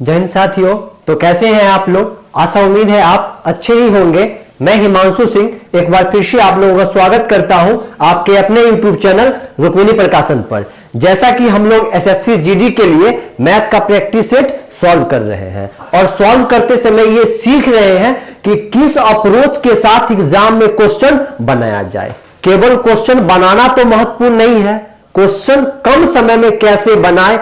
जय हिंद साथियों। तो कैसे हैं आप लोग? आशा उम्मीद है आप अच्छे ही होंगे। मैं हिमांशु सिंह एक बार फिर से आप लोगों का स्वागत करता हूं आपके अपने YouTube चैनल रुक्मिणी प्रकाशन पर। जैसा कि हम लोग एसएससी जीडी के लिए मैथ का प्रैक्टिस सेट सॉल्व कर रहे हैं और सॉल्व करते समय ये सीख रहे हैं कि किस अप्रोच के साथ एग्जाम में क्वेश्चन बनाया जाए। केवल क्वेश्चन बनाना तो महत्वपूर्ण नहीं है, क्वेश्चन कम समय में कैसे बनाए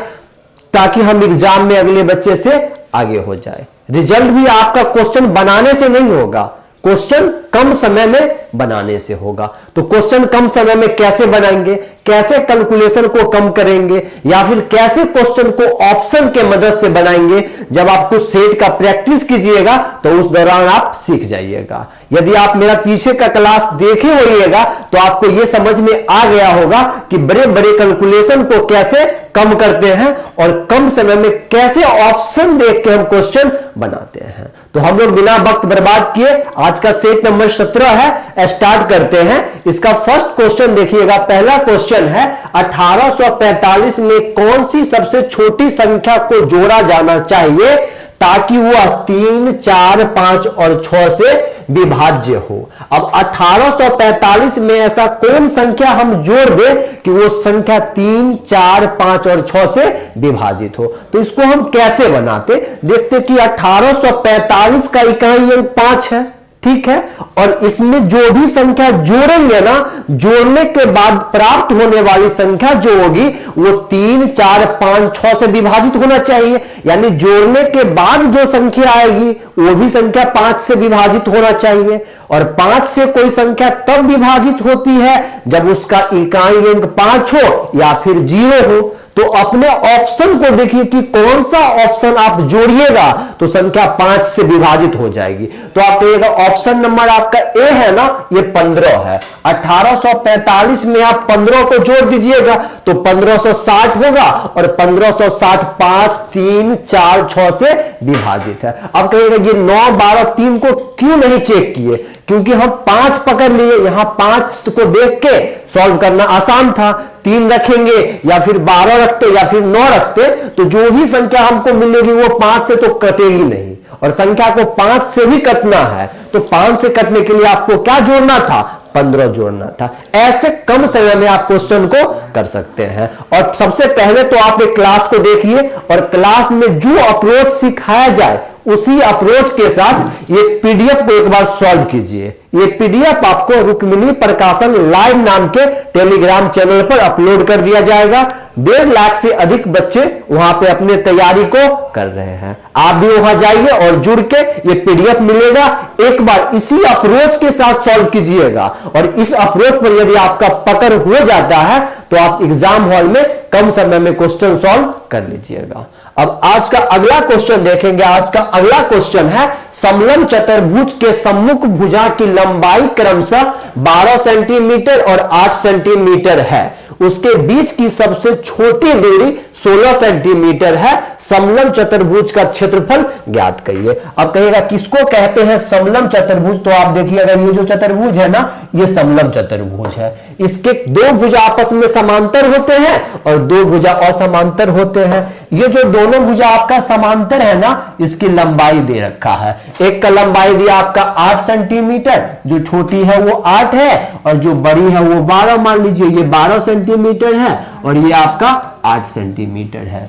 ताकि हम एग्जाम में अगले बच्चे से आगे हो जाए। रिजल्ट भी आपका क्वेश्चन बनाने से नहीं होगा, क्वेश्चन कम समय में बनाने से होगा। तो क्वेश्चन कम समय में कैसे बनाएंगे, कैसे कैलकुलेशन को कम करेंगे, या फिर कैसे क्वेश्चन को ऑप्शन के मदद से बनाएंगे, जब आप कुछ सेट का प्रैक्टिस कीजिएगा तो उस दौरान आप सीख जाइएगा। यदि आप मेरा पीछे का क्लास देखे होइएगा तो आपको यह समझ में आ गया होगा कि बड़े बड़े कैलकुलेशन को कैसे कम करते हैं और कम समय में कैसे ऑप्शन देख के हम क्वेश्चन बनाते हैं। तो हम लोग बिना वक्त बर्बाद किए आज का सेट नंबर 17 है, स्टार्ट करते हैं। इसका फर्स्ट क्वेश्चन देखिएगा। पहला क्वेश्चन है 1845 में कौन सी सबसे छोटी संख्या को जोड़ा जाना चाहिए ताकि वह 3, 4, 5 और 6 से विभाज्य हो। अब 1845 में ऐसा कौन संख्या हम जोड़ दें कि वो संख्या 3, 4, 5 और 6 से विभाजित हो। तो इसको हम कैसे बनाते देखते कि 1845 का इकाई अंक 5 है, ठीक है, और इसमें जो भी संख्या जोड़ेंगे ना, जोड़ने के बाद प्राप्त होने वाली संख्या जो होगी वो 3, 4, 5, 6 से विभाजित होना चाहिए। यानी जोड़ने के बाद जो संख्या आएगी वो भी संख्या 5 से विभाजित होना चाहिए। और 5 से कोई संख्या तब विभाजित होती है जब उसका इकाई अंक 5 हो या फिर 0 हो। तो अपने ऑप्शन को देखिए कि कौन सा ऑप्शन आप जोड़िएगा तो संख्या 5 से विभाजित हो जाएगी। तो आप कहिएगा ऑप्शन नंबर आपका ए है ना, ये 15 है। 1845 में आप 15 को जोड़ दीजिएगा तो 1560 होगा और 1560 5, 3, 4, 6 से विभाजित है। अब कहिएगा ये 9, 12, 3 को क्यों नहीं चेक किए? क्योंकि हम 5 पकड़ लिए, यहां 5 को देख के सॉल्व करना आसान था। 3 रखेंगे या फिर 12 रखते या फिर 9 रखते तो जो भी संख्या हमको मिलेगी वो 5 से तो कटेगी नहीं, और संख्या को 5 से भी कटना है। तो 5 से कटने के लिए आपको क्या जोड़ना था? 15 जोड़ना था। ऐसे कम समय में आप क्वेश्चन को कर सकते हैं। और सबसे पहले तो आप एक क्लास को देखिए और क्लास में जो अप्रोच सिखाया जाए उसी अप्रोच के साथ ये पीडीएफ को एक बार सॉल्व कीजिए। ये पीडीएफ आपको रुक्मिणी प्रकाशन लाइव नाम के टेलीग्राम चैनल पर अपलोड कर दिया जाएगा। 1.5 लाख से अधिक बच्चे वहां पे अपने तैयारी को कर रहे हैं। आप भी वहां जाइए और जुड़ के ये पीडीएफ मिलेगा। एक बार इसी अप्रोच के साथ सॉल्व कीजिएगा और इस अप्रोच पर यदि आपका पकड़ हो जाता है तो आप एग्जाम हॉल में कम समय में क्वेश्चन सॉल्व कर लीजिएगा। अब आज का अगला क्वेश्चन देखेंगे। आज का अगला क्वेश्चन है समलंब चतुर्भुज के सम्मुख भुजा की लंबाई क्रमशः 12 सेंटीमीटर और 8 सेंटीमीटर है, उसके बीच की सबसे छोटी दूरी 16 सेंटीमीटर है। समलंब चतुर्भुज का क्षेत्रफल ज्ञात करिए। अब कहिएगा किसको कहते हैं समलंब चतुर्भुज? तो आप देखिएगा ये जो चतुर्भुज है ना, ये समलंब चतुर्भुज है। इसके 2 भुजा आपस में समांतर होते हैं और 2 भुजा असमांतर होते हैं। ये जो दोनों भुजा आपका समांतर है ना, इसकी लंबाई दे रखा है। एक का लंबाई दिया आपका 8 सेंटीमीटर, जो छोटी है वो 8 है और जो बड़ी है वो 12। मान लीजिए ये 12 सेंटीमीटर है और ये आपका 8 सेंटीमीटर है।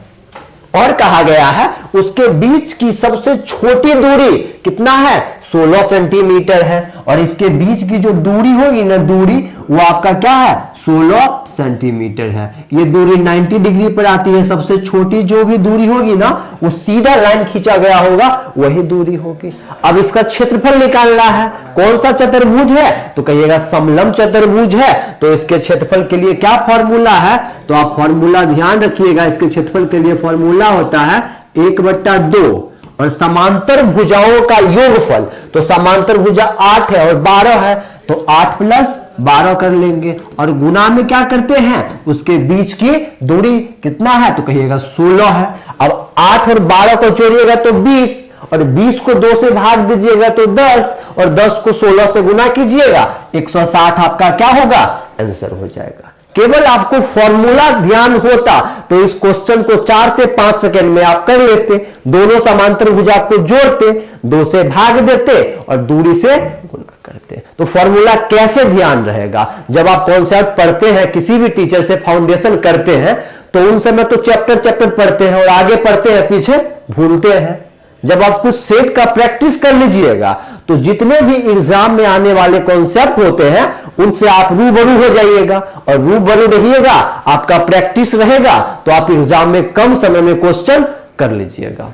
और कहा गया है उसके बीच की सबसे छोटी दूरी कितना है? 16 सेंटीमीटर है। और इसके बीच की जो दूरी होगी ना, दूरी वो आपका क्या है? 16 सेंटीमीटर है। ये दूरी 90 डिग्री पर आती है। सबसे छोटी जो भी दूरी होगी ना, वो सीधा लाइन खींचा गया होगा, वही दूरी होगी। अब इसका क्षेत्रफल निकालना है। कौन सा चतुर्भुज है? तो कहिएगा समलंब चतुर्भुज है। तो इसके क्षेत्रफल के लिए क्या फॉर्मूला है? तो आप फॉर्मूला ध्यान रखिएगा। इसके क्षेत्रफल के लिए फॉर्मूला होता है 1/2 और समांतर भुजाओं का योगफल। तो समांतर भुजा 8 है और 12 है, तो 8 + 12 कर लेंगे और गुना में क्या करते हैं? उसके बीच की दूरी कितना है? तो कहिएगा 16 है। अब 8 और 12 को जोड़िएगा तो 20 और 20 को 2 से भाग दीजिएगा तो 10 और 10 को 16 से गुना कीजिएगा 160 आपका क्या होगा? आंसर हो जाएगा। केवल आपको फॉर्मूला ध्यान होता तो इस क्वेश्चन को 4 से 5 सेकंड में आप कर लेते। दोनों समांतर भुजा को जोड़ते, 2 से भाग देते और दूरी से गुणा करते। तो फॉर्मूला कैसे ध्यान रहेगा? जब आप कॉन्सेप्ट पढ़ते हैं, किसी भी टीचर से फाउंडेशन करते हैं, तो उन समय तो चैप्टर पढ़ते हैं और आगे पढ़ते हैं, पीछे भूलते हैं। जब आप कुछ सेट का प्रैक्टिस कर लीजिएगा तो जितने भी एग्जाम में आने वाले कॉन्सेप्ट होते हैं उनसे आप रूबरू हो जाइएगा, और रूबरू रहिएगा, आपका प्रैक्टिस रहेगा, तो आप एग्जाम में कम समय में क्वेश्चन कर लीजिएगा।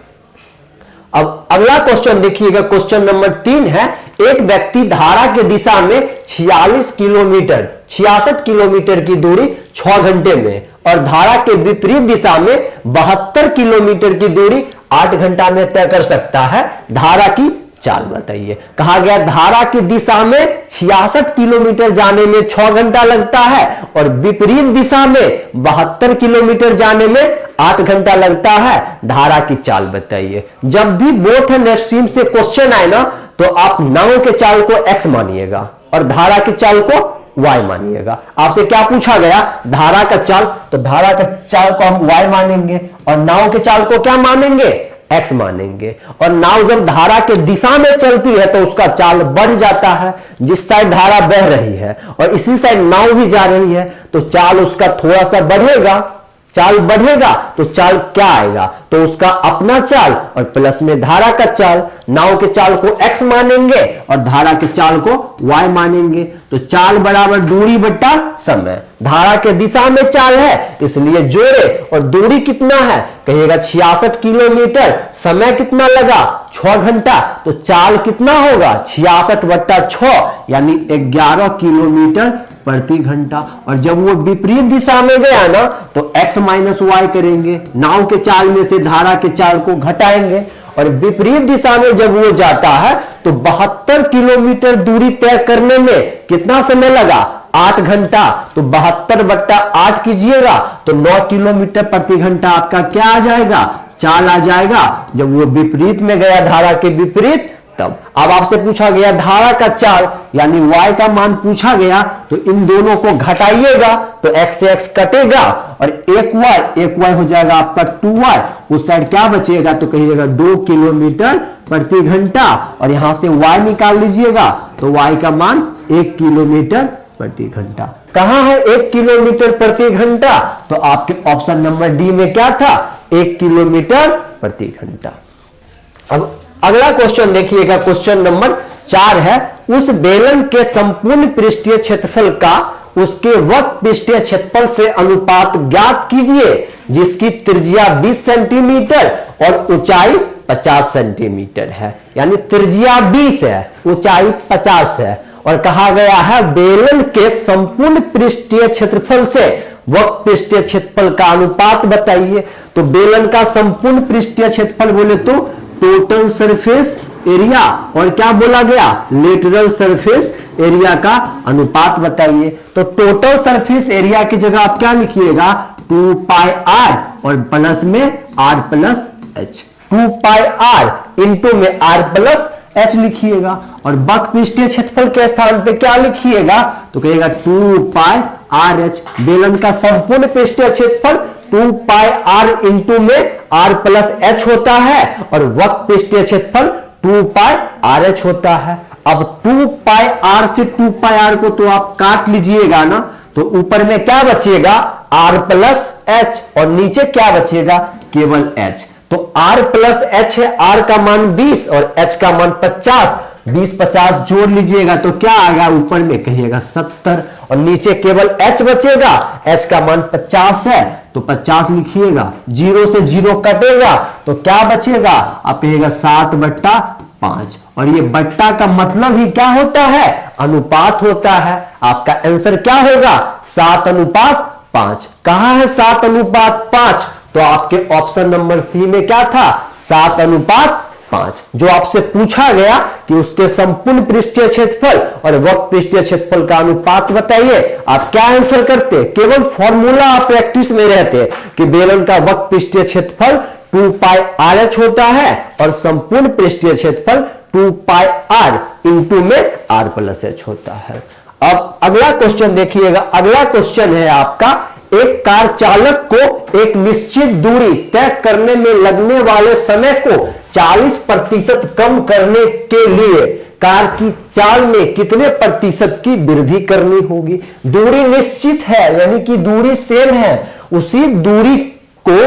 अब अगला क्वेश्चन देखिएगा, क्वेश्चन नंबर 3 है, एक व्यक्ति धारा के दिशा में 66 किलोमीटर की दूरी 6 घंटे में और धारा के विपरीत दिशा में 72 किलोमीटर की दूरी 8 घंटा में तय कर सकता है, धारा की चाल बताइए। कहा गया धारा की दिशा में 66 किलोमीटर जाने में 6 घंटा लगता है और विपरीत दिशा में 72 किलोमीटर जाने में 8 घंटा लगता है, धारा की चाल बताइए। जब भी बोथ एंड स्ट्रीम से क्वेश्चन आए ना, तो आप नाव के चाल को x मानिएगा और धारा की चाल को y मानिएगा। आपसे क्या पूछा गया? धारा का चाल, तो धारा का चाल को हम y मानेंगे और नाव के चाल को क्या मानेंगे? x मानेंगे। और नाव जब धारा के दिशा में चलती है तो उसका चाल बढ़ जाता है, जिस साइड धारा बह रही है और इसी साइड नाव भी जा रही है, तो चाल उसका थोड़ा सा बढ़ेगा। चाल बढ़ेगा तो चाल क्या आएगा? तो उसका अपना चाल और प्लस में धारा का चाल। नाव के चाल को x मानेंगे और धारा के चाल को y मानेंगे, तो चाल बराबर दूरी बट्टा समय। धारा के दिशा में चाल है इसलिए जोड़े, और दूरी कितना है? कहिएगा 66 किलोमीटर, समय कितना लगा? 6 घंटा, तो चाल कितना होगा? 66 बट्टा 6 यानी 11 किलोमीटर प्रति घंटा। और जब वो विपरीत दिशा में गया ना, तो x माइनस वाई करेंगे, नाव के चाल में से धारा के चाल को घटाएंगे, और विपरीत दिशा में जब वो जाता है तो 72 किलोमीटर दूरी तय करने में कितना समय लगा? 8 घंटा। तो 72 बट्टा 8 कीजिएगा तो 9 किलोमीटर प्रति घंटा आपका क्या आ जाएगा? चाल आ जाएगा। जब वो विपरीत में गया, धारा के विपरीत, तब। अब आपसे पूछा गया धारा का चाल यानी y का मान पूछा गया, तो इन दोनों को घटाइएगा तो x से x कटेगा और एक y हो जाएगा आपका 2y। उस साइड क्या बचेगा? तो कहिएगा 2 किलोमीटर प्रति घंटा, और यहां से y निकाल लीजिएगा तो y का मान 1 किलोमीटर प्रति घंटा। कहां है 1 किलोमीटर प्रति घंटा? तो आपके ऑप्शन नंबर डी में क्या था? 1 किलोमीटर प्रति घंटा। अब अगला क्वेश्चन देखिएगा, क्वेश्चन नंबर 4 है, उस बेलन के संपूर्ण पृष्ठीय क्षेत्रफल का उसके वक्र पृष्ठीय क्षेत्रफल से अनुपात ज्ञात कीजिए जिसकी त्रिज्या 20 सेंटीमीटर और ऊंचाई 50 सेंटीमीटर है। यानी त्रिज्या 20 है, ऊंचाई 50 है, और कहा गया है बेलन के संपूर्ण पृष्ठीय क्षेत्रफल से वक्र पृष्ठीय क्षेत्रफल का अनुपात बताइए। तो बेलन का संपूर्ण पृष्ठीय क्षेत्रफल बोले तो टोटल सरफेस एरिया, और क्या बोला गया? लेटरल सरफेस एरिया का अनुपात बताइए। तो टोटल सरफेस एरिया की जगह आप क्या लिखिएगा? 2 पाई आर और प्लस में r plus H. 2 pi r into में r प्लस एच लिखिएगा, और वक्र पृष्ठीय क्षेत्रफल के स्थान पे क्या लिखिएगा? तो कहिएगा 2 पाई आर एच। बेलन का संपूर्ण पृष्ठीय क्षेत्रफल 2 पाई आर इंटू में r प्लस एच होता है, और वक्र पृष्ठीय क्षेत्रफल 2 पाई आर एच होता है। अब 2 पाई आर से 2 पाई आर को तो आप काट लीजिएगा ना, तो ऊपर में क्या बचेगा? r प्लस एच, और नीचे क्या बचेगा? केवल h। तो r प्लस एच है, r का मान 20 और h का मान 50। 20-50 जोड़ लीजिएगा तो क्या आएगा? ऊपर में कहिएगा 70, और नीचे केवल h बचेगा। h का मान 50 है तो 50 लिखिएगा, 0 से 0 कटेगा तो क्या बचेगा? आप कहिएगा 7/5। और ये बट्टा का मतलब ही क्या होता है? अनुपात होता है। आपका आंसर क्या होगा? 7/5। कहां है 7/5? तो आपके ऑप्शन नंबर सी में क्या था? 7/5। जो आपसे पूछा गया कि उसके संपूर्ण पृष्ठीय क्षेत्रफल और वक्र पृष्ठीय क्षेत्रफल का अनुपात बताइए, आप क्या आंसर करते? केवल फॉर्मूला आप प्रैक्टिस में रहते कि बेलन का वक्र पृष्ठीय क्षेत्रफल 2 पाई आर एच होता है और संपूर्ण पृष्ठीय क्षेत्रफल 2 पाई आर इंटू में r प्लस एच होता है। अब अगला क्वेश्चन देखिएगा। अगला क्वेश्चन है आपका, एक कार चालक को एक निश्चित दूरी तय करने में लगने वाले समय को 40% कम करने के लिए कार की चाल में कितने प्रतिशत की वृद्धि करनी होगी। दूरी निश्चित है, यानी कि दूरी सेम है, उसी दूरी को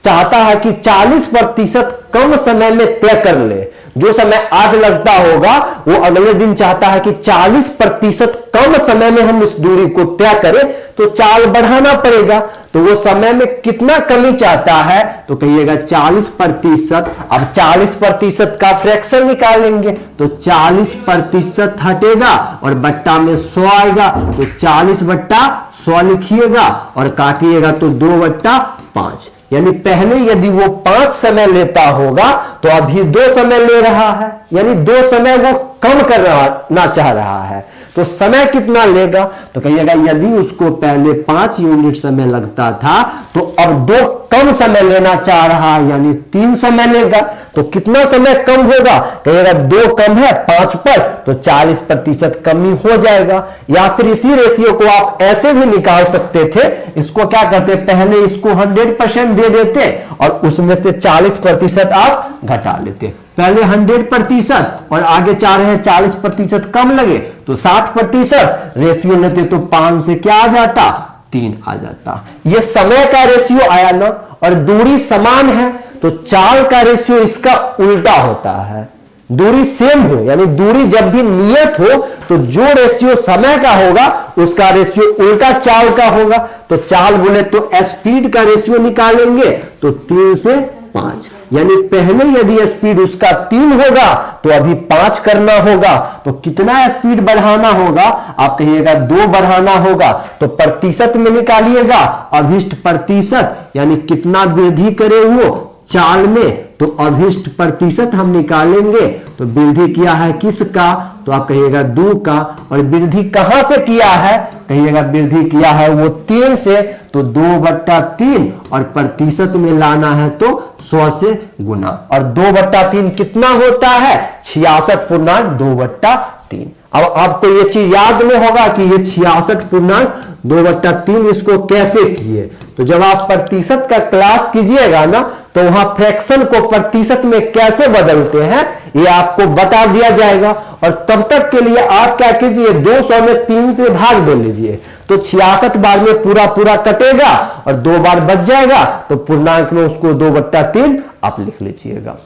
चाहता है कि 40% कम समय में तय कर ले। जो समय आज लगता होगा वो अगले दिन चाहता है कि 40% कम समय में हम उस दूरी को तय करें, तो चाल बढ़ाना पड़ेगा। तो वो समय में कितना कमी चाहता है, तो कहिएगा 40%। अब 40% का फ्रैक्शन निकालेंगे तो 40% हटेगा और बट्टा में 100 आएगा, तो 40/100 लिखिएगा और काटिएगा तो 2/5। यानी पहले यदि वो 5 समय लेता होगा तो अभी 2 समय ले रहा है, यानी 2 समय वो कम करना चाह रहा है। तो समय कितना लेगा, तो कहिएगा यदि उसको पहले 5 यूनिट समय लगता था तो अब 2 कम समय लेना चाह रहा है, यानी 3 समय लेगा। तो कितना समय कम होगा, कहिएगा 2 कम है 5 पर, तो 40% कमी हो जाएगा। या फिर इसी रेशियो को आप ऐसे भी निकाल सकते थे, इसको क्या करते, पहले इसको 100% दे देते और उसमें से 40% आप घटा लेते। पहले 100% और आगे चाह रहे हैं 40% कम लगे तो 60% रेशियो लेते, तो 5 से क्या आ जाता, 3 आ जाता। ये समय का रेशियो आया ना, और दूरी समान है तो चाल का रेशियो इसका उल्टा होता है। दूरी सेम हो, यानी दूरी जब भी नियत हो तो जो रेशियो समय का होगा उसका रेशियो उल्टा चाल का होगा। तो चाल बोले तो स्पीड का रेशियो निकालेंगे तो 3 से 5, यानी पहले यदि स्पीड उसका 3 होगा तो अभी 5 करना होगा। तो कितना स्पीड बढ़ाना होगा, आप कहिएगा 2 बढ़ाना होगा। तो प्रतिशत में निकालिएगा, अभिष्ट प्रतिशत, यानी कितना वृद्धि करे वो चाल में, तो अभिष्ट प्रतिशत हम निकालेंगे। तो वृद्धि किया है किसका, तो आप कहिएगा 2 का। और वृद्धि कहां से किया है, कहिएगा वृद्धि किया है वो 3 से, तो 2/3, और प्रतिशत में लाना है तो 100 से गुना। और 2/3 कितना होता है, 66.2/3। अब आपको ये चीज याद में होगा कि ये 66.2/3 इसको कैसे किए। तो जब आप प्रतिशत का क्लास कीजिएगा ना, तो वहां फ्रैक्शन को प्रतिशत में कैसे बदलते हैं ये आपको बता दिया जाएगा। और तब तक के लिए आप क्या कीजिए, 200 में 3 से भाग दे लीजिए, तो 66 बार में पूरा पूरा कटेगा और 2 बार बच जाएगा, तो पूर्णांक में उसको 2/3 आप लिख लीजिएगा।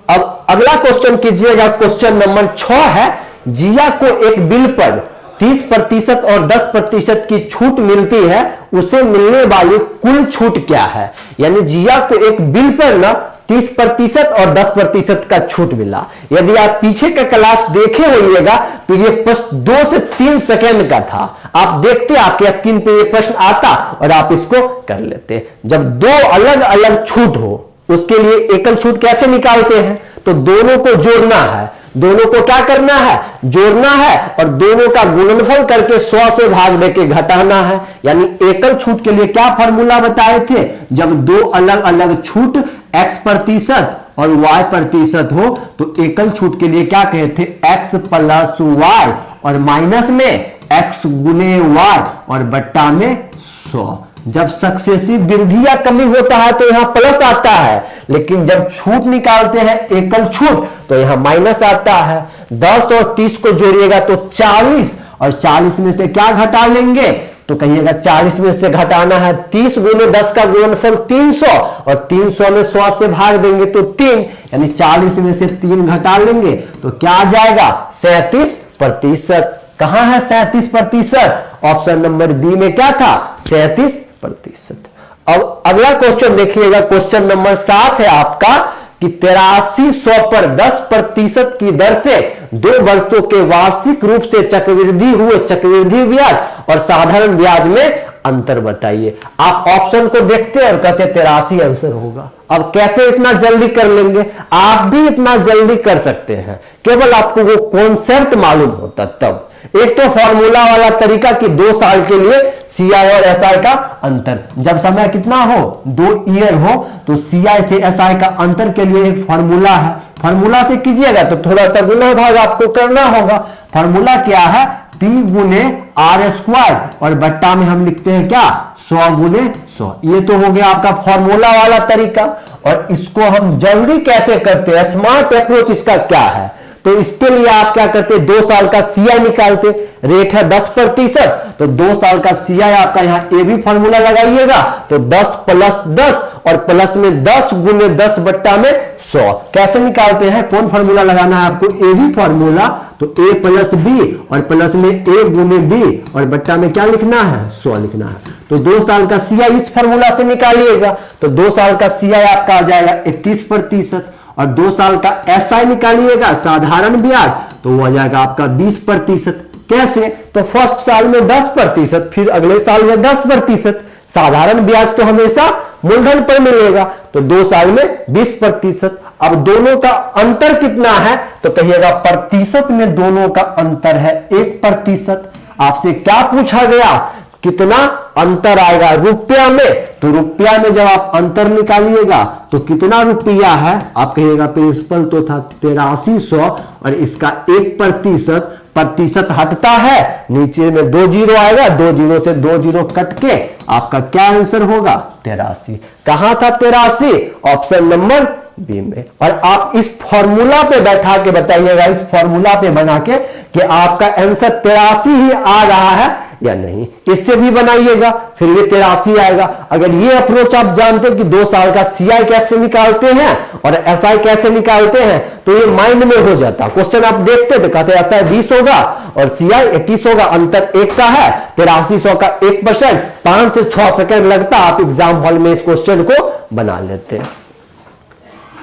अब अगला क्वेश्चन कीजिएगा, क्वेश्चन नंबर 6 है, जिया को एक बिल पर 30% और 10% की छूट मिलती है, उसे मिलने वाली कुल छूट क्या है। यानी जिया को एक बिल पर ना 30% और 10% का छूट मिला। यदि आप पीछे का क्लास देखे होइएगा तो ये प्रश्न 2 से 3 सेकेंड का था। आप देखते आपके स्क्रीन पे ये प्रश्न आता और आप इसको कर लेते। जब 2 अलग अलग छूट हो उसके लिए एकल छूट कैसे निकालते हैं, तो दोनों को जोड़ना है। दोनों को क्या करना है, जोड़ना है, और दोनों का गुणनफल करके 100 से भाग देके घटाना है। यानी एकल छूट के लिए क्या फॉर्मूला बताए थे, जब 2 अलग अलग छूट x% और y% हो तो एकल छूट के लिए क्या कहे थे, x + y और माइनस में x गुने y और बट्टा में 100। जब सक्सेसिव वृद्धि या कमी होता है तो यहां प्लस आता है, लेकिन जब छूट निकालते हैं एकल छूट तो यहां माइनस आता है। 10 और 30 को जोड़िएगा तो 40, और 40 में से क्या घटा लेंगे, तो कहिएगा 40 में से घटाना है 30 गुने 10 का गुणनफल 300, और 300 में 100 से भाग देंगे तो 3, यानी 40 में से 3 घटा लेंगे तो क्या आ जाएगा, 37%। कहां है 37%, ऑप्शन नंबर बी में क्या था, 37%। अब अगला क्वेश्चन देखिएगा, क्वेश्चन नंबर 7 है आपका कि 8300 पर 10% की दर से 2 वर्षों के वार्षिक रूप से चक्रवृद्धि हुए चक्रवृद्धि ब्याज और साधारण ब्याज में अंतर बताइए। आप ऑप्शन को देखते और कहते 83 आंसर होगा। अब कैसे इतना जल्दी कर लेंगे, आप भी इतना जल्दी कर सकते हैं, केवल आपको वो कॉन्सेप्ट मालूम होता तब। एक तो फॉर्मूला वाला तरीका कि 2 साल के लिए सीआई और एसआई का अंतर, जब समय कितना हो 2 ईयर हो तो सीआई से एसआई का अंतर के लिए एक फॉर्मूला है। फॉर्मूला से कीजिएगा तो थोड़ा सा गुना भाग आपको करना होगा। फॉर्मूला क्या है, P गुने आर स्क्वायर और बट्टा में हम लिखते हैं क्या 100 गुने 100। ये तो हो गया आपका फॉर्मूला वाला तरीका। और इसको हम जल्दी कैसे करते हैं, स्मार्ट अप्रोच इसका क्या है, तो इसके लिए आप क्या करते, 2 साल का सीआई निकालते, रेट है 10%, तो 2 साल का सीआई आपका यहां ए भी फॉर्मूला लगाइएगा, तो 10 प्लस 10 और प्लस में 10 गुने 10 बट्टा में 100। कैसे निकालते हैं, कौन फॉर्मूला लगाना है आपको, ए बी फॉर्मूला, तो ए प्लस बी और प्लस में ए गुने बी और बट्टा में क्या लिखना है 100 लिखना है। तो 2 साल का सीआई इस फॉर्मूला से निकालिएगा, तो 2 साल का सीआई आपका आ जाएगा 31% और 2 साल का एसआई निकालिएगा साधारण ब्याज, तो वो आ जाएगा आपका 20%। कैसे, तो फर्स्ट साल में 10%, फिर अगले साल में 10%। साधारण ब्याज तो हमेशा मूलधन पर मिलेगा, तो 2 साल में 20%। अब दोनों का अंतर कितना है, तो कहिएगा प्रतिशत में दोनों का अंतर है 1%। आपसे क्या पूछा गया, कितना अंतर आएगा रुपया में, तो रुपया में जब आप अंतर निकालिएगा तो कितना रुपया है, आप कहिएगा प्रिंसिपल तो था 8300 और इसका 1%, प्रतिशत हटता है, नीचे में 2 जीरो आएगा, 2 जीरो से 2 जीरो कट के आपका क्या आंसर होगा 83। कहां था 83, ऑप्शन नंबर बी में। और आप इस फॉर्मूला पे बैठा के बताइएगा, इस फॉर्मूला पे बना के कि आपका आंसर 83 ही आ रहा है या नहीं, इससे भी बनाइएगा, फिर ये 83 आएगा। अगर ये अप्रोच आप जानते कि 2 साल का सीआई कैसे निकालते हैं और एसआई कैसे निकालते हैं, तो ये माइंड में हो जाता। क्वेश्चन आप देखते तो कहते एसआई 20 होगा और सीआई 21 होगा, अंतर 1 का है, 8300 का 1%, 5 से 6 सेकंड लगता, आप एग्जाम हॉल में इस क्वेश्चन को बना लेते हैं।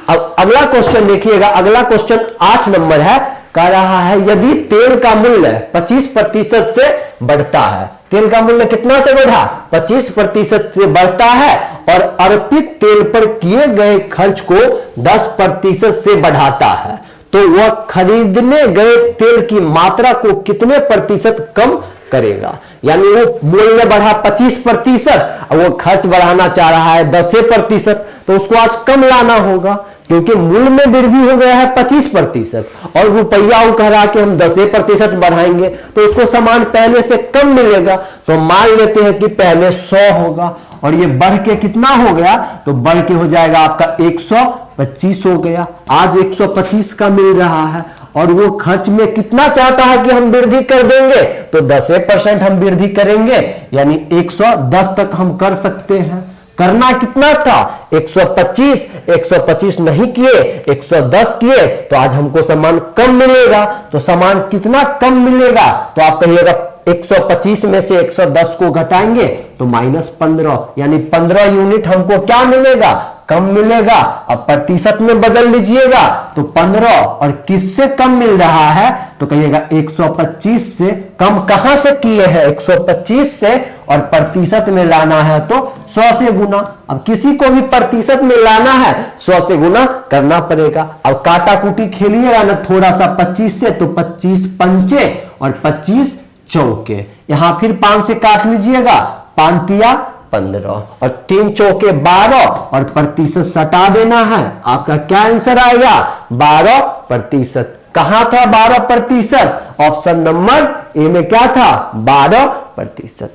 अब अगला क्वेश्चन देखिएगा, अगला क्वेश्चन 8 नंबर है, कह रहा है यदि तेल का मूल्य 25% से बढ़ता है, तेल का मूल्य कितना से बढ़ा, 25% से बढ़ता है और अर्पित तेल पर किए गए खर्च को 10% से बढ़ाता है, तो वह खरीदने गए तेल की मात्रा को कितने प्रतिशत कम करेगा। यानी वो मूल्य बढ़ा 25% और वो खर्च बढ़ाना चाह रहा है 10%, तो उसको आज कम लाना होगा, क्योंकि मूल्य में वृद्धि हो गया है 25% और रुपया वो कह रहा है कि हम 10% बढ़ाएंगे, तो उसको सामान पहले से कम मिलेगा। तो मान लेते हैं कि पहले 100 होगा और ये बढ़ के कितना हो गया, तो बढ़ के हो जाएगा आपका 125 हो गया, आज 125 का मिल रहा है और वो खर्च में कितना चाहता है कि हम वृद्धि कर देंगे, तो 10% हम वृद्धि करेंगे, यानी 110 तक हम कर सकते हैं। करना कितना था 125 नहीं किए, 110 किए, तो आज हमको सामान कम मिलेगा। तो सामान कितना कम मिलेगा, तो आप कहिएगा 125 में से 110 को घटाएंगे तो -15, यानी 15 यूनिट हमको क्या मिलेगा, कम मिलेगा। अब प्रतिशत में बदल लीजिएगा तो 15 और किससे कम मिल रहा है, तो कहिएगा 125 से कम कहां से किए हैं, 125 से, और प्रतिशत में लाना है तो 100 से गुना। अब किसी को भी प्रतिशत में लाना है 100 से गुना करना पड़ेगा। अब काटा कुटी खेलिएगा ना थोड़ा सा 25 से, तो 25 पंचे और 25 चौके, यहां फिर 5 से काट लीजिएगा, 5 तिया 15 और 3 चौके 12 और प्रतिशत सटा देना है, आपका क्या आंसर आएगा 12%। कहां था 12%, ऑप्शन नंबर ए में क्या था 12%।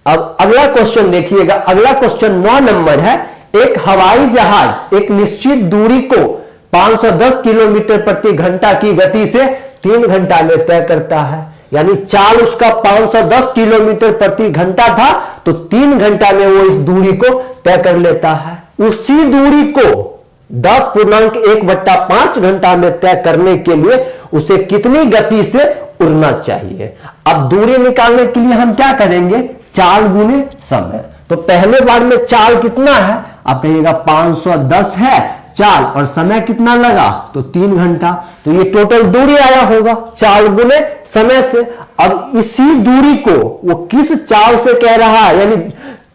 अब अगला क्वेश्चन देखिएगा, अगला क्वेश्चन 9 नंबर है, एक हवाई जहाज एक निश्चित दूरी को 510 किलोमीटर प्रति घंटा की गति से 3 घंटा में तय करता है, यानी चाल उसका 510 किलोमीटर प्रति घंटा था, तो 3 घंटा में वो इस दूरी को तय कर लेता है। उसी दूरी को 10.1/5 घंटा में तय करने के लिए उसे कितनी गति से उड़ना चाहिए। अब दूरी निकालने के लिए हम क्या करेंगे, चाल गुने समय। तो पहले बार में चाल कितना है, आप कहिएगा 510 है चाल और समय कितना लगा, तो 3 घंटा, तो ये टोटल दूरी आया होगा चाल गुने समय से। अब इसी दूरी को वो किस चाल से कह रहा है, यानी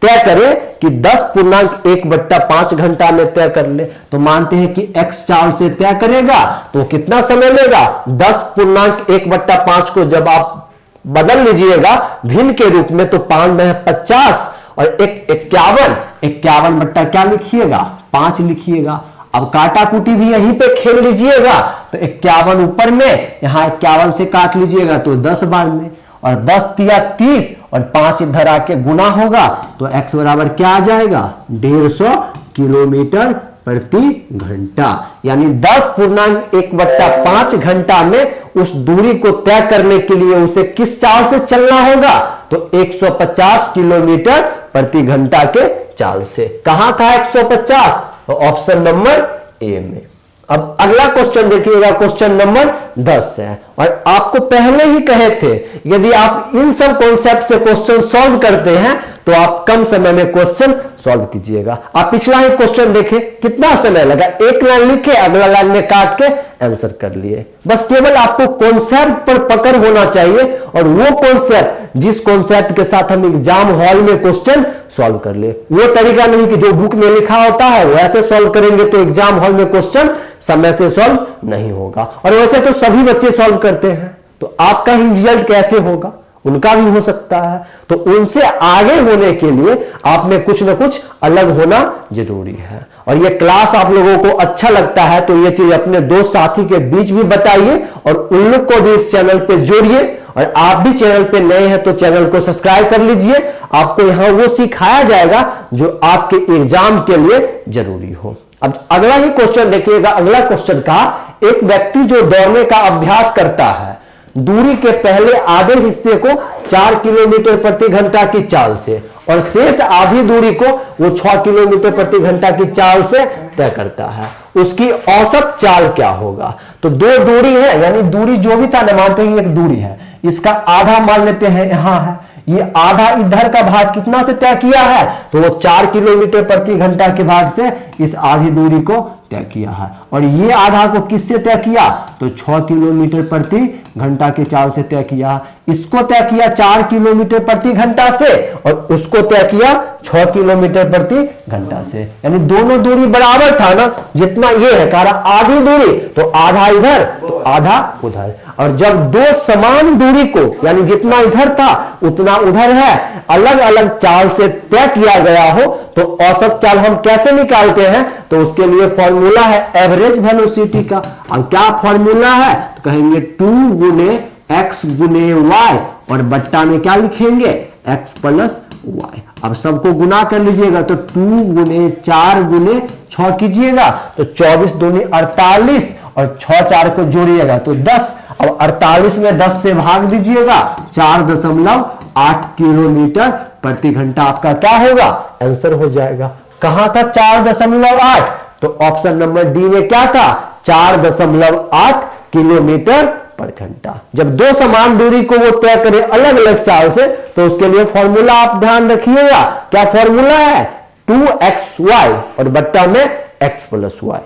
तय करे कि 10.1/5 घंटा में तय कर ले, तो मानते हैं कि x चाल से तय करेगा तो कितना समय लेगा, 10.1/5 को जब आप बदल लीजिएगा भिन्न के रूप में, तो 5 में 50 और 51 बट्टा क्या लिखिएगा 5 लिखिएगा। अब काटा कुटी भी यहीं पे खेल लीजिएगा, तो 51 ऊपर में, यहां 51 से काट लीजिएगा तो 10 बार में, और 10 तिया 30 और 5 इधर आके गुना होगा तो x बराबर क्या आ जाएगा 150 किलोमीटर प्रति घंटा। यानी 10.1/5 घंटा में उस दूरी को तय करने के लिए उसे किस चाल से चलना होगा, तो 150 किलोमीटर प्रति घंटा के चाल से। कहां था 150? तो ऑप्शन नंबर ए में। अब अगला क्वेश्चन देखिएगा, क्वेश्चन नंबर 10 है, और आपको पहले ही कहे थे यदि आप इन सब कॉन्सेप्ट से क्वेश्चन सॉल्व करते हैं तो आप कम समय में क्वेश्चन सॉल्व कीजिएगा। आप पिछला ही क्वेश्चन देखें, कितना समय लगा, एक लाइन लिखे, अगला लाइन में काट के आंसर कर लिए। बस केवल आपको कॉन्सेप्ट पर पकड़ होना चाहिए, और वो कॉन्सेप्ट जिस कॉन्सेप्ट के साथ हम एग्जाम हॉल में क्वेश्चन सॉल्व कर ले। वो तरीका नहीं कि जो बुक में लिखा होता है वो ऐसे सॉल्व करेंगे तो एग्जाम हॉल में क्वेश्चन समय से सॉल्व नहीं होगा। और वैसे तो सभी बच्चे सॉल्व करते हैं, तो आपका ही रिजल्ट कैसे होगा, उनका भी हो सकता है। तो उनसे आगे होने के लिए आप में कुछ ना कुछ अलग होना जरूरी है। और ये क्लास आप लोगों को अच्छा लगता है तो ये चीज अपने दोस्त साथी के बीच भी बताइए, और उन लोग को भी इस चैनल पे जोड़िए। और आप भी चैनल पे नए हैं तो चैनल को सब्सक्राइब कर लीजिए। आपको यहां वो सिखाया जाएगा जो आपके एग्जाम के लिए जरूरी हो। अब अगला ही क्वेश्चन देखिएगा। अगला क्वेश्चन का, एक व्यक्ति जो दौड़ने का अभ्यास करता है दूरी के पहले आधे हिस्से को 4 किलोमीटर प्रति घंटा की चाल से, और शेष आधी दूरी को वो 6 किलोमीटर प्रति घंटा की चाल से तय करता है, उसकी औसत चाल क्या होगा? तो दो दूरी है, यानी दूरी जो भी था ना, मानते हैं एक दूरी है, इसका आधा मान लेते हैं यहां है, ये आधा इधर का भाग कितना से तय किया है, तो वो 4 किलोमीटर प्रति घंटा के भाग से इस आधी दूरी को तय किया है। और ये आधा को किससे तय किया, तो 6 किलोमीटर प्रति घंटा के चाल से तय किया। इसको तय किया 4 किलोमीटर प्रति घंटा से, और उसको तय किया 6 किलोमीटर प्रति घंटा से। यानी दोनों दूरी बराबर था ना, जितना ये है कारण आधी दूरी, तो आधा इधर तो आधा उधर। और जब दो समान दूरी को, यानी जितना इधर था उतना उधर है, अलग अलग चाल से तय किया गया हो, तो औसत चाल हम कैसे निकालते हैं? तो उसके लिए फॉर्मूला है एवरेज वेलोसिटी का। अब क्या फॉर्मूला है? तो कहेंगे 2 गुने x गुने y, और बट्टा में क्या लिखेंगे x प्लस y। अब सबको गुना कर लीजिएगा, तो 2 गुने 4 गुने 6 कीजिएगा तो 24 दूनी 48, और 6 4 को जोड़िएगा तो 10। अब 48 में 10 से भाग दीजिएगा, 4.8 किलोमीटर प्रति घंटा आपका क्या होगा, आंसर हो जाएगा। कहां था 4.8? तो ऑप्शन नंबर डी में क्या था, 4.8 किलोमीटर पर घंटा। जब दो समान दूरी को वो तय करे अलग अलग चाल से, तो उसके लिए फॉर्मूला आप ध्यान रखिएगा। क्या फॉर्मूला है? 2xy, और बट्टा में x प्लस y।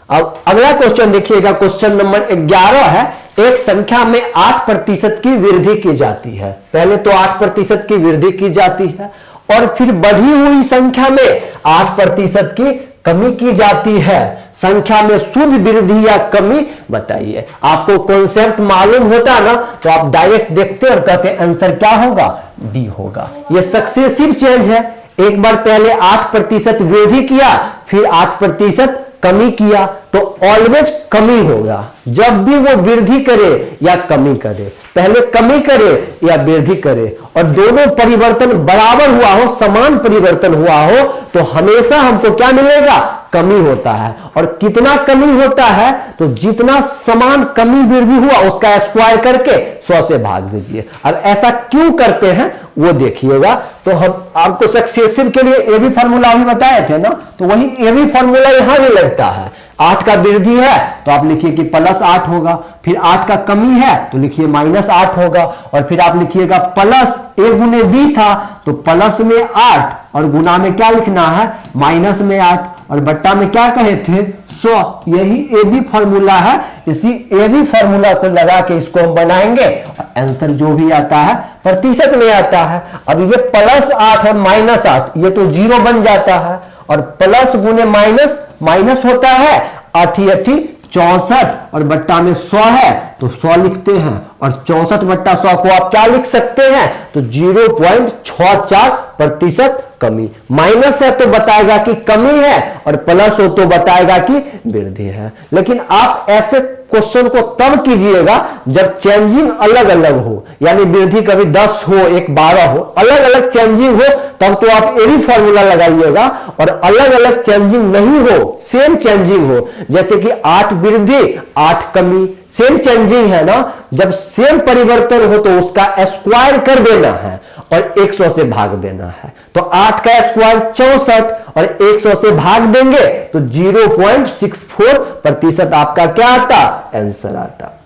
अब अगला क्वेश्चन देखिएगा, क्वेश्चन नंबर 11 है। एक संख्या में 8% की वृद्धि की जाती है। पहले तो 8% की वृद्धि की जाती है, और फिर बढ़ी हुई संख्या में 8% की कमी की जाती है। संख्या में शुद्ध वृद्धि या कमी बताइए। आपको कॉन्सेप्ट मालूम होता ना, तो आप डायरेक्ट देखते और कहते आंसर क्या होगा, डी होगा। यह सक्सेसिव चेंज है। एक बार पहले 8% वृद्धि किया, फिर 8% कमी किया, तो ऑलवेज कमी होगा। जब भी वो वृद्धि करे या कमी करे, पहले कमी करे या वृद्धि करे, और दोनों परिवर्तन बराबर हुआ हो, समान परिवर्तन हुआ हो, तो हमेशा हमको क्या मिलेगा, कमी होता है। और कितना कमी होता है, तो जितना समान कमी वृद्धि हुआ उसका स्क्वायर करके 100 से भाग दीजिए। अब ऐसा क्यों करते हैं वो देखिएगा। तो हम आपको सक्सेसिव के लिए ए बी फॉर्मूला अभी बताए थे ना, तो वही ए बी फॉर्मूला यहां भी लगता है। 8 का वृद्धि है तो आप लिखिए कि +8 होगा, फिर 8 का कमी है तो लिखिए -8 होगा, और फिर आप लिखिएगा प्लस ए गुने बी था तो प्लस में 8, और गुना में क्या लिखना है, माइनस में 8, और बट्टा में क्या कहे थे 100। यही ए बी फॉर्मूला है। इसी ए बी फॉर्मूला को लगा के इसको हम बनाएंगे, और आंसर जो भी आता है प्रतिशत में आता है। अब ये +8 और -8, ये तो 0 बन जाता है, और प्लस गुने माइनस माइनस होता है, 8 8 64, और बट्टा में 100 है तो 100 लिखते हैं, और 64 बट्टा 100 को आप क्या लिख सकते हैं, तो 0.64 प्रतिशत कमी। माइनस है तो बताएगा कि कमी है, और प्लस हो तो बताएगा कि वृद्धि है। लेकिन आप ऐसे क्वेश्चन को तब कीजिएगा जब चेंजिंग अलग अलग हो, यानी वृद्धि कभी 10 हो, एक 12 हो, अलग अलग चेंजिंग हो, तब तो आप यही फॉर्मूला लगाइएगा। और अलग अलग चेंजिंग नहीं हो, सेम चेंजिंग हो, जैसे कि 8 वृद्धि 8 कमी, सेम चेंजिंग है ना। जब सेम परिवर्तन हो तो उसका स्क्वायर कर देना है और 100 से भाग देना है। तो 8 का स्क्वायर 64 और 100 से भाग देंगे तो 0.64% आपका क्या आता, आंसर आता।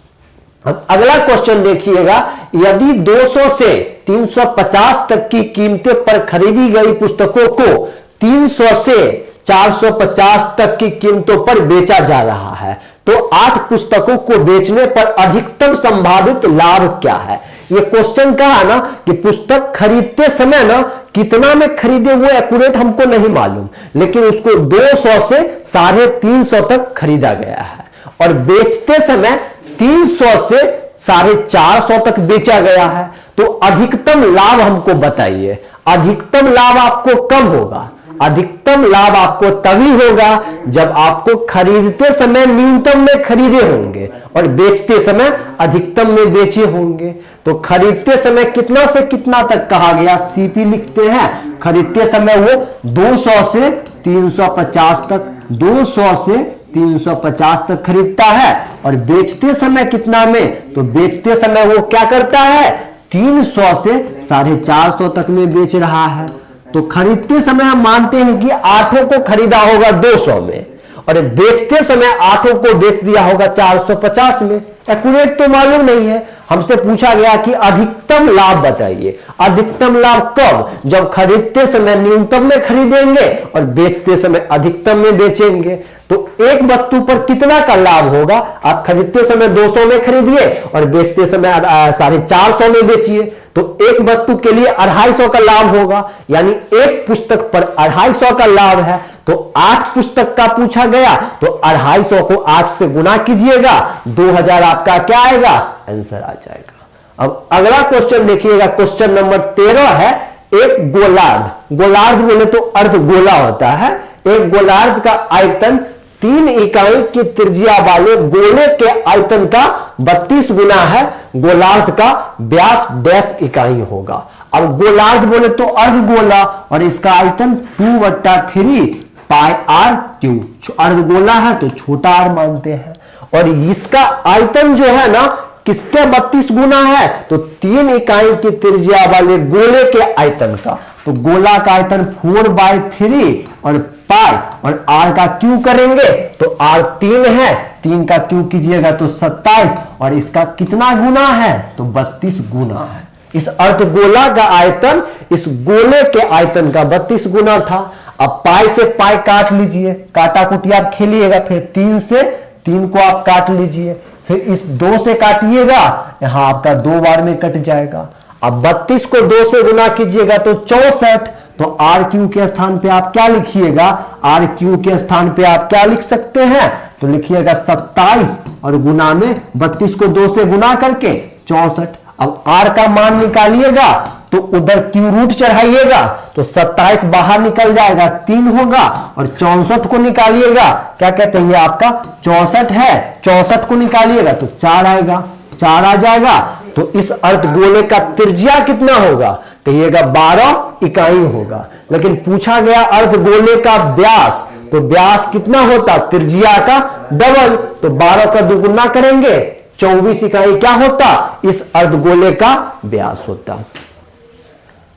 अब अगला क्वेश्चन देखिएगा, यदि 200 से 350 तक की कीमतें पर खरीदी गई पुस्तकों को 300 से 450 तक की कीमतों पर बेचा जा रहा है, तो 8 पुस्तकों को बेचने पर अधिकतम संभावित लाभ क्या है। ये क्वेश्चन कहा ना कि पुस्तक खरीदते समय ना कितना में खरीदे हुए एक्यूरेट हमको नहीं मालूम, लेकिन उसको 200 से 350 तक खरीदा गया है और बेचते समय 300 से 450 तक बेचा गया है। तो अधिकतम लाभ हमको बताइए। अधिकतम लाभ आपको कब होगा? अधिकतम लाभ आपको तभी होगा जब आपको खरीदते समय न्यूनतम में खरीदे होंगे और बेचते समय अधिकतम में बेचे होंगे। तो खरीदते समय कितना से कितना तक कहा गया, सीपी लिखते हैं। खरीदते समय वो 200 से 350 तक, 200 से 350 तक खरीदता है और बेचते समय कितना में, तो बेचते समय वो क्या करता है, 300 से 450 तक में बेच रहा है। तो खरीदते समय हम मानते हैं कि 8 को खरीदा होगा 200 में और बेचते समय 8 को बेच दिया होगा 450 में। एक्यूरेट तो मालूम नहीं है, हमसे पूछा गया कि अधिकतम लाभ बताइए। अधिकतम लाभ कब? जब खरीदते समय न्यूनतम में खरीदेंगे और बेचते समय अधिकतम में बेचेंगे। तो एक वस्तु पर कितना का लाभ होगा? आप खरीदते समय 200 में खरीदिए और बेचते समय 450 में बेचिए, तो एक वस्तु के लिए 250 का लाभ होगा, यानी एक पुस्तक पर 250 का लाभ है। तो 8 पुस्तक का पूछा गया तो 250 को 8 से गुना कीजिएगा, 2000 आपका क्या आएगा, आंसर आ जाएगा। अब अगला क्वेश्चन देखिएगा, क्वेश्चन नंबर 13 है। एक गोलार्ध, गोलार्ध बोले तो अर्ध गोला होता है। एक गोलार्ध का आयतन 3 इकाई की त्रिज्या वाले गोले के आयतन का 32 गुना है। गोलार्ध का व्यास 10 इकाई होगा। अब गोलार्ध बोले तो अर्धगोला और इसका आयतन 2/3 पाई आर क्यूब। अर्धगोला है तो छोटा आर मानते हैं और इसका आयतन जो है ना किसके 32 गुना है, तो 3 इकाई की त्रिज्या वाले गोले के आयतन का। तो गोला का आयतन 4/3 और पाई और आर का क्यू करेंगे तो आर 3 है, 3 का क्यू कीजिएगा तो 27 और इसका कितना गुना है, तो 32 गुना है। इस अर्धगोला का आयतन इस गोले के आयतन का 32 गुना था। अब पाई से पाई काट लीजिए, काटा कुटी आप खेलिएगा, फिर 3 से 3 को आप काट लीजिए, फिर इस 2 से काटिएगा, यहां आपका 2 बार में कट जाएगा। अब 32 को 2 से गुना कीजिएगा तो 64। तो आर क्यू के स्थान पे आप क्या लिखिएगा, आर क्यू के स्थान पे आप क्या लिख सकते हैं, तो लिखिएगा 27 और गुना में 32 को 2 से गुना करके 64। अब आर का मान निकालिएगा तो उधर क्यू रूट चढ़ाइएगा तो 27 बाहर निकल जाएगा, 3 होगा और 64 को निकालिएगा, क्या कहते हैं ये आपका 64 है, 64 को निकालिएगा तो 4 आएगा, 4 आ जाएगा। तो इस अर्धगोले का त्रिज्या कितना होगा, कहिएगा 12 इकाई होगा। लेकिन पूछा गया अर्धगोले का व्यास, तो व्यास कितना होता, त्रिज्या का डबल, तो 12 का दुगुना करेंगे 24 इकाई क्या होता, इस अर्धगोले का व्यास होता।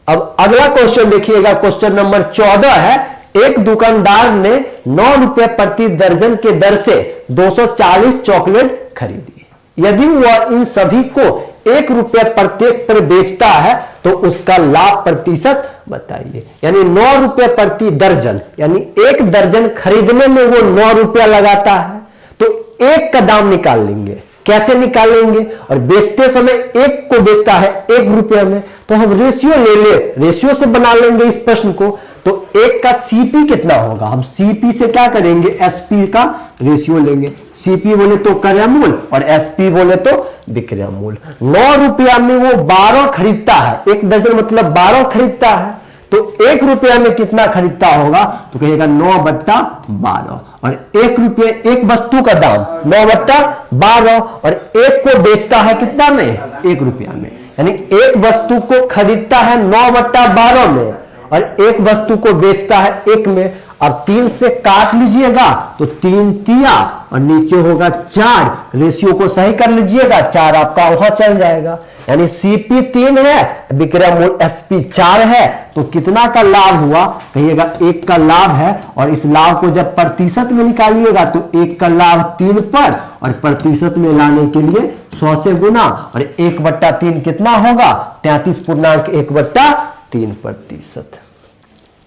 अब अगला क्वेश्चन देखिएगा, क्वेश्चन नंबर 14 है। एक दुकानदार ने 9 रुपए प्रति दर्जन के दर से 240 चॉकलेट खरीदी। यदि वह इन सभी को 1 रुपए प्रत्येक पर बेचता है तो उसका लाभ प्रतिशत बताइए। यानी 9 रुपए प्रति दर्जन, यानी 1 दर्जन खरीदने में वो 9 रुपया लगाता है, तो 1 का दाम निकाल लेंगे। कैसे निकालेंगे, और बेचते समय 1 को बेचता है 1 रुपये में, तो हम रेशियो ले ले, रेशियो से बना लेंगे इस प्रश्न को। तो 1 का सीपी कितना होगा, हम सीपी से क्या करेंगे, एसपी का रेशियो लेंगे। सीपी बोले तो क्रय मूल्य और एसपी बोले तो विक्रय मूल्य। 9 रुपया में वो 12 खरीदता है, 1 दर्जन मतलब 12 खरीदता है, तो 1 रुपया में कितना खरीदता होगा, तो कहिएगा 9/12। और 1 रुपये, एक वस्तु का दाम 9/12 और एक को बेचता है कितना में, 1 रुपया में। यानी एक वस्तु को खरीदता है 9/12 में और एक वस्तु को बेचता है 1 में। अब 3 से काट लीजिएगा तो 3 तिया और नीचे होगा 4, रेशियो को सही कर लीजिएगा, 4 आपका वहां चल जाएगा। यानी सीपी 3 है, विक्रय मूल्य एसपी 4 है, तो कितना का लाभ हुआ, कहिएगा 1 का लाभ है। और इस लाभ को जब प्रतिशत में निकालिएगा तो 1 का लाभ 3 पर और प्रतिशत में लाने के लिए 100 से गुना और 1/3 कितना होगा, 33.1/3%।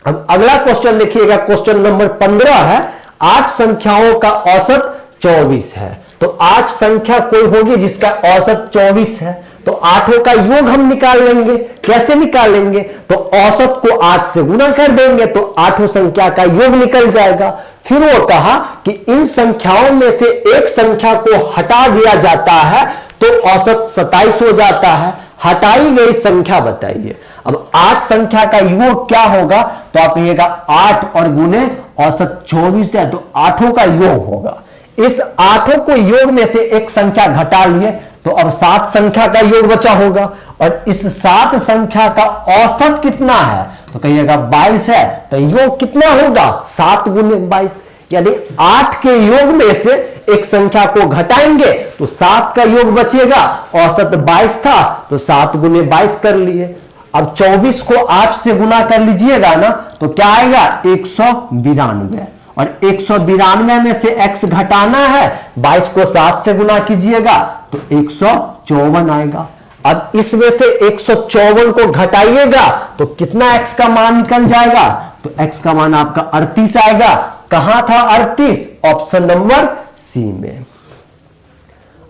अब अगला क्वेश्चन देखिएगा, क्वेश्चन नंबर 15 है, 8 संख्याओं का औसत 24 है। तो 8 संख्या कोई होगी जिसका औसत 24 है, तो 8 का योग हम निकाल लेंगे। कैसे निकालेंगे, तो औसत को 8 से गुना कर देंगे तो 8 संख्या का योग निकल जाएगा। फिर वो कहा कि इन संख्याओं में से एक संख्या को हटा दिया जाता है तो औसत 27 हो जाता है। हटाई गई संख्या बताइए। अब 8 संख्या का योग क्या होगा, तो आप कहिएगा 8 और गुने औसत 24 है, तो 8 का योग होगा। इस 8 को योग में से एक संख्या घटा लिए तो अब 7 संख्या का योग बचा होगा। और इस 7 संख्या का औसत कितना है, तो कहिएगा 22 है, तो योग कितना होगा, 7 गुने 22। यानी 8 के योग में से एक संख्या को घटाएंगे तो 7 का योग बचेगा। औसत 22 था तो 7 गुने 22 कर लिए। अब 24 को 8 से गुना कर लीजिएगा ना, तो क्या आएगा, 192। और 192 में से x घटाना है, 22 को 7 से गुना कीजिएगा तो 154 आएगा। अब इसमें से 154 को घटाइएगा तो कितना x का मान निकल जाएगा, तो x का मान आपका 38 आएगा। कहां था 38, ऑप्शन नंबर सी में।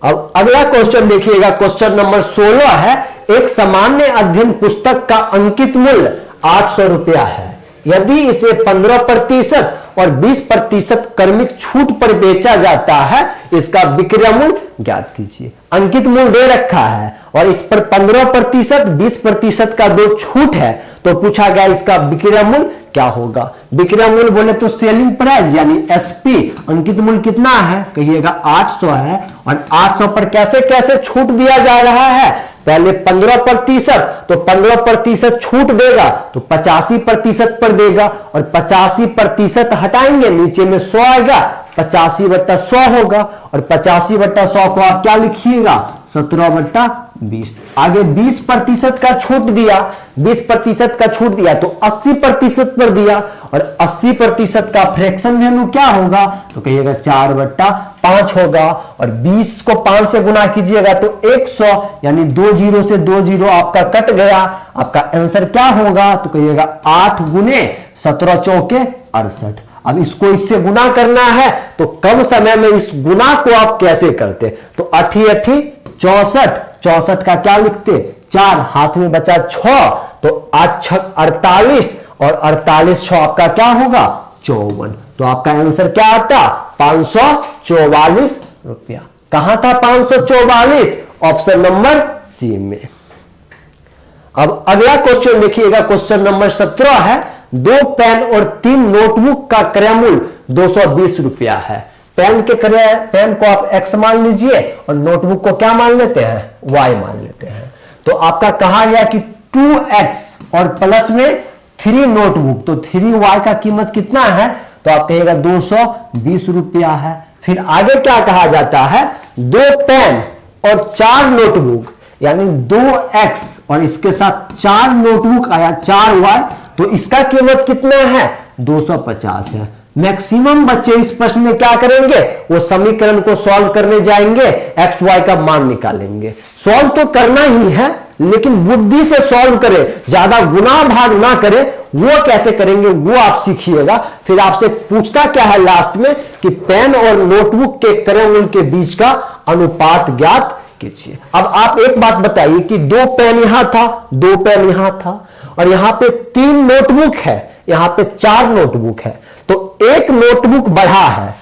अब अगला क्वेश्चन देखिएगा, क्वेश्चन नंबर 16 है, एक सामान्य अध्ययन पुस्तक का अंकित मूल्य 800 रुपया है। यदि इसे 15% और 20% क्रमिक छूट पर बेचा जाता है, इसका विक्रय मूल्य ज्ञात कीजिए। अंकित मूल्य दे रखा है और इस पर 15%, 20% का दो छूट है, तो पूछा गया इसका विक्रय मूल्य क्या होगा। विक्रय मूल्य बोले तो सेलिंग प्राइस यानी एसपी, अंकित मूल्य कितना है, कहिएगा 800 है। और 800 पर कैसे कैसे छूट दिया जा रहा है, पहले 15%, तो 15% छूट देगा तो 85% पर देगा और 85% हटाएंगे, नीचे में 100 आएगा, 85/100 होगा। और 85/100 को आप क्या लिखिएगा, 17/20। आगे 20% का छूट दिया, 20% का छूट दिया तो 80% पर दिया और 80% का फ्रैक्शन वैल्यू क्या होगा, तो कहिएगा 4/5 होगा। और 20 को 5 से गुना कीजिएगा तो 100, यानी 2 जीरो से 2 जीरो आपका कट गया। आपका आंसर क्या होगा, तो कहिएगा 8 गुने 17 चौके 68। अब इसको इससे गुना करना है तो कम समय में इस गुना को आप कैसे करते, तो 8 64, 64 का क्या लिखते, 4, हाथ में बचा 6, तो 8 6 48 और 48 6 आपका क्या होगा, 54। तो आपका आंसर क्या आता, 544 रुपया। कहां था 544, ऑप्शन नंबर सी में। अब अगला क्वेश्चन देखिएगा, क्वेश्चन नंबर 17 है, 2 पेन और 3 नोटबुक का क्रय मूल्य 220 रुपया है। पेन को आप x मान लीजिए और नोटबुक को क्या मान लेते हैं, y मान लेते हैं। तो आपका कहा गया कि 2x और प्लस में 3 नोटबुक, तो 3y का कीमत कितना है, तो आप कहिएगा 220 रुपया है। फिर आगे क्या कहा जाता है, 2 पेन और 4 नोटबुक, यानी 2x और इसके साथ 4 नोटबुक आया, 4y, तो इसका कीमत कितना है, 250 है। मैक्सिमम बच्चे इस प्रश्न में क्या करेंगे, वो समीकरण को सॉल्व करने जाएंगे, एक्स वाई का मान निकालेंगे। सॉल्व तो करना ही है लेकिन बुद्धि से सॉल्व करें, ज्यादा गुना भाग ना करें। वो कैसे करेंगे वो आप सीखिएगा। फिर आपसे पूछता क्या है लास्ट में कि पेन और नोटबुक के क्रय मूल्य के बीच का अनुपात ज्ञात कीजिए। अब आप एक बात बताइए कि 2 पेन यहां था, 2 पेन यहां था और यहां पे 3 नोटबुक है, यहां पे 4 नोटबुक है, तो एक नोटबुक बढ़ा है।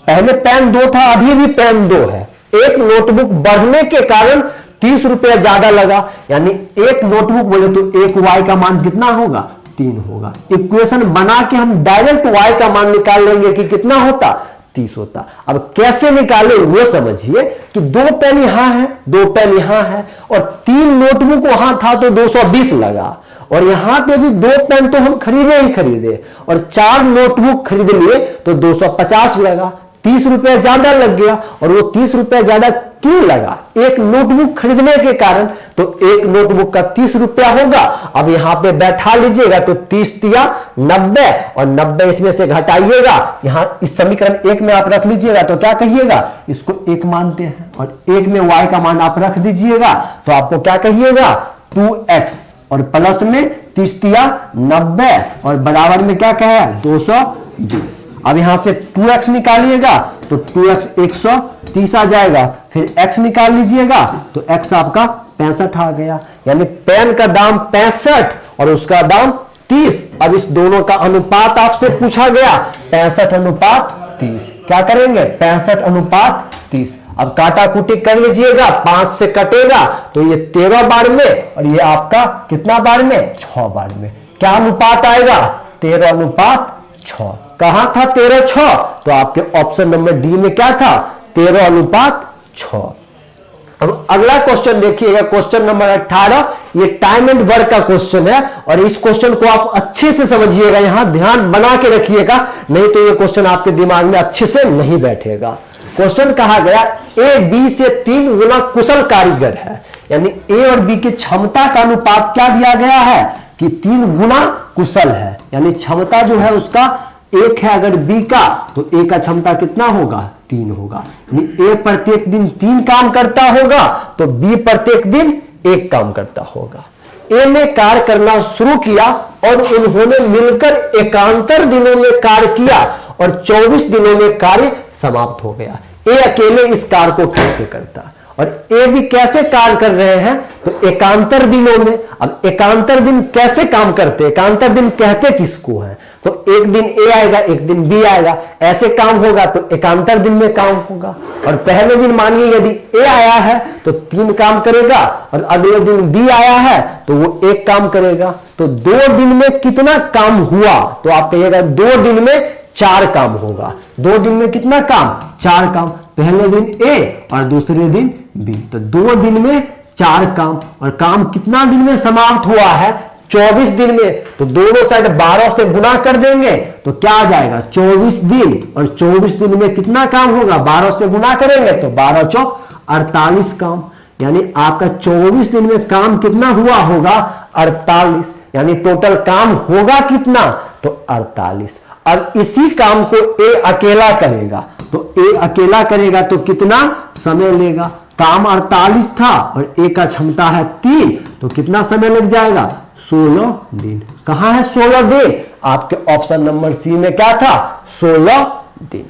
पहले पेन 2 था, अभी भी पेन 2 है। एक नोटबुक बढ़ने के कारण 30 रुपया ज्यादा लगा, यानी एक नोटबुक बोले तो एक वाई का मान कितना होगा, 3 होगा। इक्वेशन बना के हम डायरेक्ट y का मान निकाल लेंगे कि कितना होता, 30 होता। अब कैसे निकाले वो समझिए कि 2 पेन यहां है, 2 पेन यहां है और 3 नोटबुक वहां था तो 220 लगा, और यहां पे भी 2 पेन तो हम खरीदे ही खरीदे और 4 नोटबुक खरीद लिए तो 250 लगा, 30 रुपया ज्यादा लग गया। और वो 30 रुपया ज्यादा क्यों लगा, एक नोटबुक खरीदने के कारण, तो एक नोटबुक का 30 रुपया होगा। अब यहां पे बैठा लीजिएगा तो 30 दिया 90 और 90 इसमें से घटाइएगा, यहां इस समीकरण 1 में आप रख लीजिएगा तो क्या कहिएगा, इसको 1 मानते हैं और 1 में y का मान आप रख दीजिएगा तो आपको क्या कहिएगा 2x और प्लस में 30 दिया 90 और बराबर में क्या कहे 220। अब यहां से 2x निकालिएगा तो 2x 130 आ जाएगा, फिर x निकाल लीजिएगा तो x आपका 65 आ गया, यानी पेन का दाम 65 और उसका दाम 30। अब इस दोनों का अनुपात आपसे पूछा गया 65:30, क्या करेंगे 65:30। अब काटा कुटी कर लीजिएगा, 5 से कटेगा तो ये 13 बार में और ये आपका कितना बार में 6 बार में। क्या अनुपात आएगा 13:6। कहां था 13:6, तो आपके ऑप्शन नंबर डी में क्या था 13:6। अब अगला क्वेश्चन देखिएगा, क्वेश्चन नंबर 18। ये टाइम एंड वर्क का क्वेश्चन है और इस क्वेश्चन को आप अच्छे से समझिएगा, यहां ध्यान बना के रखिएगा, नहीं तो ये क्वेश्चन आपके दिमाग में अच्छे से नहीं बैठेगा। क्वेश्चन कहा गया ए बी से 3 गुना कुशल कारीगर है, यानी ए और बी की क्षमता का अनुपात क्या दिया गया है कि 3 गुना कुशल है, यानी क्षमता जो है उसका 1 है अगर बी का तो ए का क्षमता कितना होगा 3 होगा, यानी ए प्रत्येक दिन 3 काम करता होगा तो बी प्रत्येक दिन 1 काम करता होगा। ए ने कार्य करना शुरू किया और उन्होंने मिलकर एकांतर दिनों में कार्य किया और 24 दिनों में कार्य समाप्त हो गया। ए अकेले इस कार्य को कैसे करता, और ए भी कैसे कार्य कर रहे हैं तो एकांतर दिनों में। अब एकांतर दिन कैसे काम करते, एकांतर दिन कहते किसको है, तो एक दिन ए आएगा एक दिन बी आएगा, ऐसे काम होगा तो एकांतर दिन में काम होगा। और पहले दिन मानिए यदि ए आया है तो 3 काम करेगा और अगले दिन बी आया है तो वो 1 काम करेगा, तो 2 दिन में कितना काम हुआ, तो आप कहिएगा 2 दिन में 4 काम होगा। 2 दिन में कितना काम 4 काम, पहले दिन ए और दूसरे दिन बी, तो 2 दिन में 4 काम। और काम कितना दिन में समाप्त हुआ है 24 दिन में, तो दोनों साइड 12 से गुना कर देंगे तो क्या आ जाएगा 24 दिन, और 24 दिन में कितना काम होगा 12 से गुना करेंगे तो 12 चौक 48 काम, यानी आपका 24 दिन में काम कितना हुआ होगा 48, यानी टोटल काम होगा कितना तो 48। अब इसी काम को ए अकेला करेगा, तो ए अकेला करेगा तो कितना समय लेगा, काम 48 था और ए का क्षमता है 3, तो कितना समय लग जाएगा 16 दिन। कहां है 16 दिन, आपके ऑप्शन नंबर सी में क्या था 16 दिन।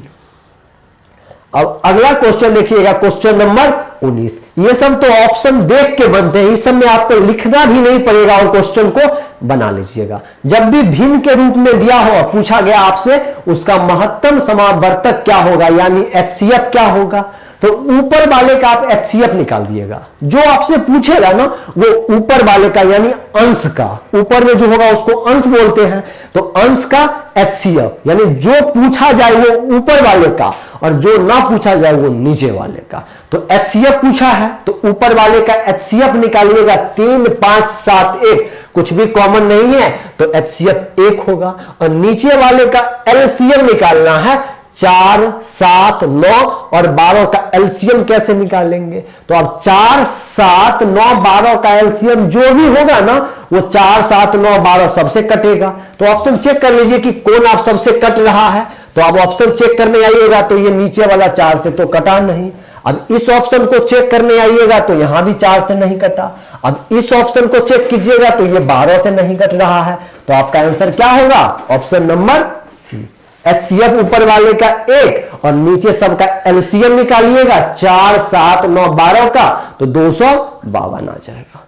अब अगला क्वेश्चन देखिएगा, क्वेश्चन नंबर 19। ये सब तो ऑप्शन देख के बनते हैं, इस सब में आपको लिखना भी नहीं पड़ेगा और क्वेश्चन को बना लीजिएगा। जब भी भिन्न के रूप में दिया हो पूछा गया आपसे उसका महत्तम समावर्तक क्या होगा, यानी HCF क्या होगा, तो ऊपर वाले का आप HCF निकाल दिएगा। जो आपसे पूछेगा ना वो ऊपर वाले का यानी अंश का, ऊपर में जो होगा उसको अंश बोलते हैं, तो अंश का HCF, यानी जो पूछा जाए वो ऊपर वाले का और जो ना पूछा जाए वो नीचे वाले का। तो HCF पूछा है तो ऊपर वाले का HCF निकालिएगा 3, 5, 7, 1, कुछ भी कॉमन नहीं है तो HCF 1 होगा। और नीचे वाले का LCM निकालना है, 4, 7, 9 और 12 का एलसीएम कैसे निकालेंगे, तो अब 4, 7, 9, 12 का एलसीएम जो भी होगा ना वो 4, 7, 9, 12 सबसे कटेगा। तो ऑप्शन चेक कर लीजिए कि कौन आप सबसे कट रहा है, तो आप ऑप्शन चेक करने आइएगा तो ये नीचे वाला 4 से तो कटा नहीं। अब इस ऑप्शन को चेक करने आइएगा तो यहां भी 4 से नहीं कटा। अब इस ऑप्शन को चेक कीजिएगा तो ये 12 से नहीं कट रहा है, तो आपका आंसर क्या होगा ऑप्शन नंबर सी। HCF ऊपर वाले का 1 और नीचे सबका एलसीएम निकालिएगा 4, 7, 9, 12 का तो 252 आ जाएगा।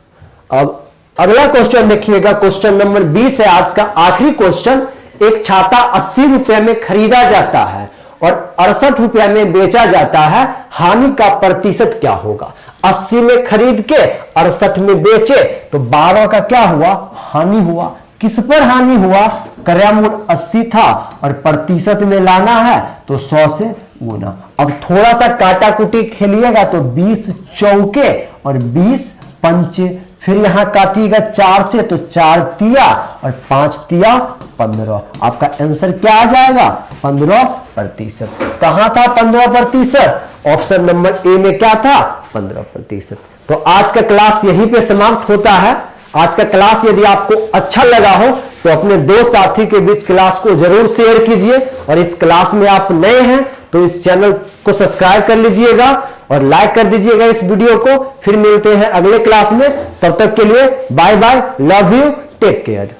अब अगला क्वेश्चन देखिएगा, क्वेश्चन नंबर 20 है आज का आखिरी क्वेश्चन। एक छाता 80 रुपए में खरीदा जाता है और 68 रुपया में बेचा जाता है, हानि का प्रतिशत क्या होगा। 80 में खरीद के 68 में बेचे तो 12 का क्या हुआ हानि हुआ, किस पर हानि हुआ, क्रयमूल्य 80 था और प्रतिशत में लाना है तो 100 से गुना। अब थोड़ा सा काटाकुटी खेलिएगा तो 20 चौके और 20 पंचे, फिर यहां काटिएगा 4 से तो 4 तिया और 5 तिया 15। आपका आंसर क्या आ जाएगा, 15%। कहां था 15%, ऑप्शन नंबर ए में क्या था, 15%। तो आज का क्लास यहीं पे समाप्त होता है। आज का क्लास यदि आपको अच्छा लगा हो तो अपने दोस्त साथी के बीच क्लास को जरूर शेयर कीजिए, और इस क्लास में आप नए हैं तो इस चैनल को सब्सक्राइब कर लीजिएगा और लाइक कर दीजिएगा इस वीडियो को। फिर मिलते हैं अगले क्लास में, तब तक के लिए bye bye, love you, take care.